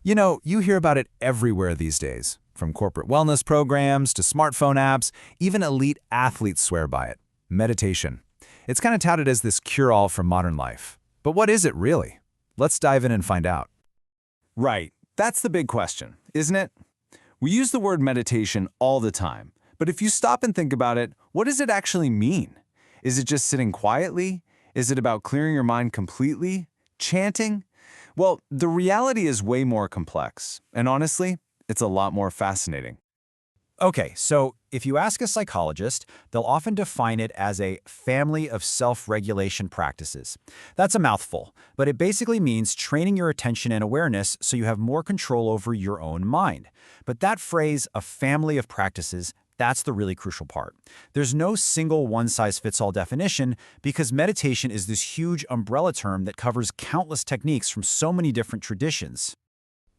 You know, you hear about it everywhere these days, from corporate wellness programs to smartphone apps, even elite athletes swear by it. Meditation. It's kind of touted as this cure-all for modern life. But what is it really? Let's dive in and find out. Right, that's the big question, isn't it? We use the word meditation all the time, but if you stop and think about it, what does it actually mean? Is it just sitting quietly? Is it about clearing your mind completely? Chanting? Well, the reality is way more complex, and honestly, it's a lot more fascinating. Okay, so if you ask a psychologist, they'll often define it as a family of self-regulation practices. That's a mouthful, but it basically means training your attention and awareness so you have more control over your own mind. But that phrase, a family of practices, that's the really crucial part. There's no single one-size-fits-all definition because meditation is this huge umbrella term that covers countless techniques from so many different traditions.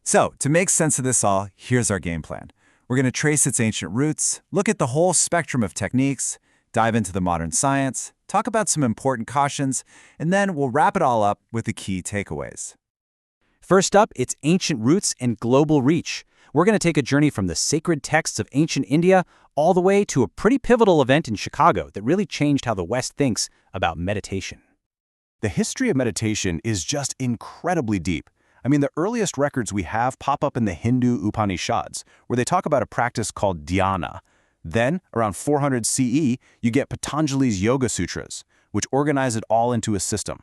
So, to make sense of this all, here's our game plan. We're going to trace its ancient roots, look at the whole spectrum of techniques, dive into the modern science, talk about some important cautions, and then we'll wrap it all up with the key takeaways. First up, its ancient roots and global reach. We're going to take a journey from the sacred texts of ancient India all the way to a pretty pivotal event in Chicago that really changed how the West thinks about meditation. The history of meditation is just incredibly deep. I mean, the earliest records we have pop up in the Hindu Upanishads, where they talk about a practice called Dhyana. Then, around 400 CE, you get Patanjali's Yoga Sutras, which organize it all into a system.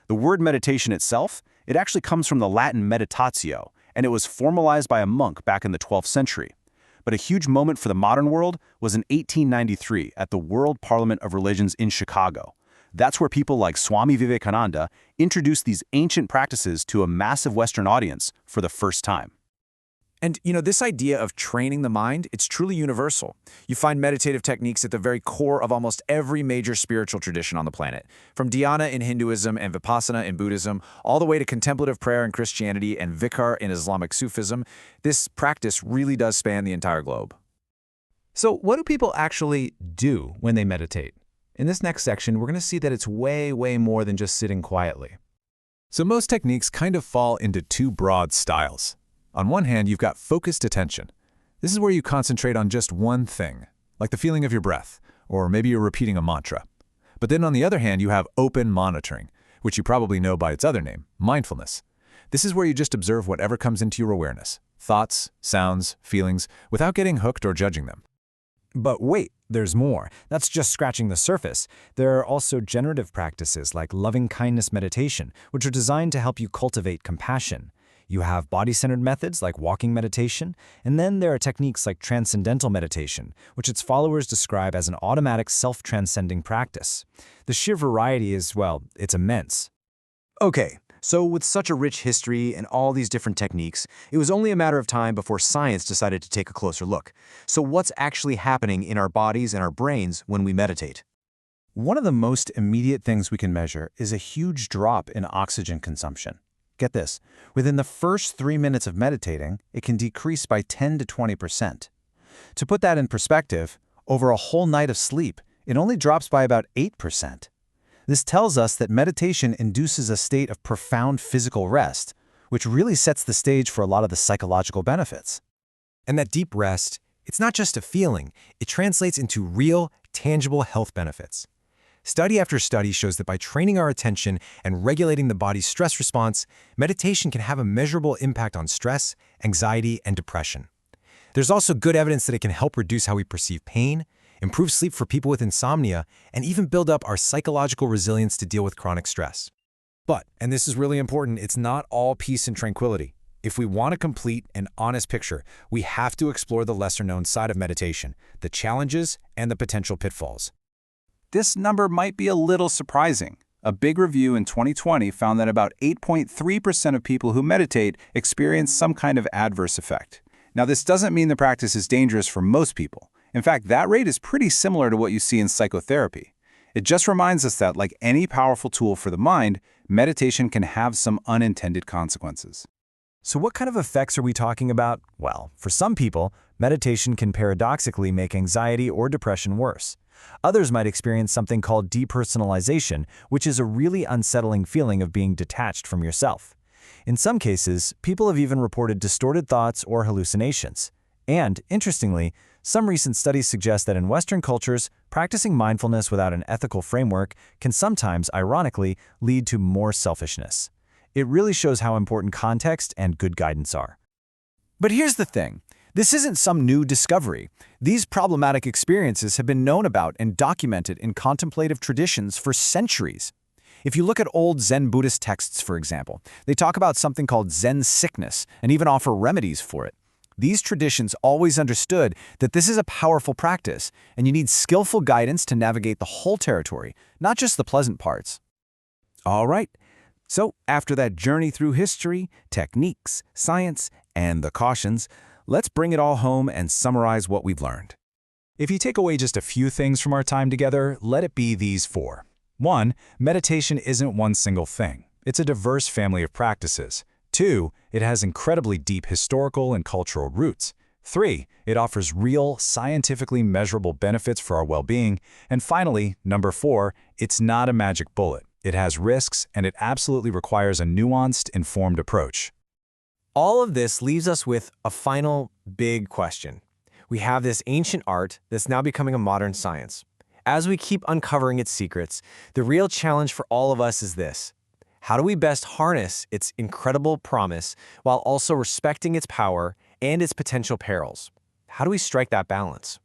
The word meditation itself, it actually comes from the Latin meditatio, and it was formalized by a monk back in the 12th century. But a huge moment for the modern world was in 1893 at the World Parliament of Religions in Chicago. That's where people like Swami Vivekananda introduced these ancient practices to a massive Western audience for the first time. And, this idea of training the mind, it's truly universal. You find meditative techniques at the very core of almost every major spiritual tradition on the planet. From dhyana in Hinduism and vipassana in Buddhism, all the way to contemplative prayer in Christianity and vikar in Islamic Sufism, this practice really does span the entire globe. So, what do people actually do when they meditate? In this next section, we're going to see that it's way more than just sitting quietly. So most techniques kind of fall into two broad styles. On one hand, you've got focused attention. This is where you concentrate on just one thing, like the feeling of your breath, or maybe you're repeating a mantra. But then on the other hand, you have open monitoring, which you probably know by its other name, mindfulness. This is where you just observe whatever comes into your awareness, thoughts, sounds, feelings, without getting hooked or judging them. But wait, there's more. That's just scratching the surface. There are also generative practices like loving-kindness meditation, which are designed to help you cultivate compassion. You have body-centered methods like walking meditation, and then there are techniques like transcendental meditation, which its followers describe as an automatic self-transcending practice. The sheer variety is, well, it's immense. Okay, so with such a rich history and all these different techniques, it was only a matter of time before science decided to take a closer look. So what's actually happening in our bodies and our brains when we meditate? One of the most immediate things we can measure is a huge drop in oxygen consumption. Get this, within the first 3 minutes of meditating, it can decrease by 10 to 20%. To put that in perspective, over a whole night of sleep, it only drops by about 8%. This tells us that meditation induces a state of profound physical rest, which really sets the stage for a lot of the psychological benefits. And that deep rest, it's not just a feeling, it translates into real, tangible health benefits. Study after study shows that by training our attention and regulating the body's stress response, meditation can have a measurable impact on stress, anxiety, and depression. There's also good evidence that it can help reduce how we perceive pain, improve sleep for people with insomnia, and even build up our psychological resilience to deal with chronic stress. But, and this is really important, it's not all peace and tranquility. If we want a complete and honest picture, we have to explore the lesser-known side of meditation, the challenges and the potential pitfalls. This number might be a little surprising. A big review in 2020 found that about 8.3% of people who meditate experience some kind of adverse effect. Now, this doesn't mean the practice is dangerous for most people. In fact, that rate is pretty similar to what you see in psychotherapy. It just reminds us that, like any powerful tool for the mind, meditation can have some unintended consequences. So what kind of effects are we talking about? Well, for some people, meditation can paradoxically make anxiety or depression worse. Others might experience something called depersonalization, which is a really unsettling feeling of being detached from yourself. In some cases, people have even reported distorted thoughts or hallucinations. And, interestingly, some recent studies suggest that in Western cultures, practicing mindfulness without an ethical framework can sometimes, ironically, lead to more selfishness. It really shows how important context and good guidance are. But here's the thing. This isn't some new discovery. These problematic experiences have been known about and documented in contemplative traditions for centuries. If you look at old Zen Buddhist texts, for example, they talk about something called Zen sickness and even offer remedies for it. These traditions always understood that this is a powerful practice, and you need skillful guidance to navigate the whole territory, not just the pleasant parts. All right. So after that journey through history, techniques, science, and the cautions, let's bring it all home and summarize what we've learned. If you take away just a few things from our time together, let it be these 4. 1. Meditation isn't one single thing. It's a diverse family of practices. 2. It has incredibly deep historical and cultural roots. 3. It offers real, scientifically measurable benefits for our well-being. And finally, number 4, it's not a magic bullet. It has risks, and it absolutely requires a nuanced, informed approach. All of this leaves us with a final big question. We have this ancient art that's now becoming a modern science. As we keep uncovering its secrets, the real challenge for all of us is this. How do we best harness its incredible promise while also respecting its power and its potential perils? How do we strike that balance?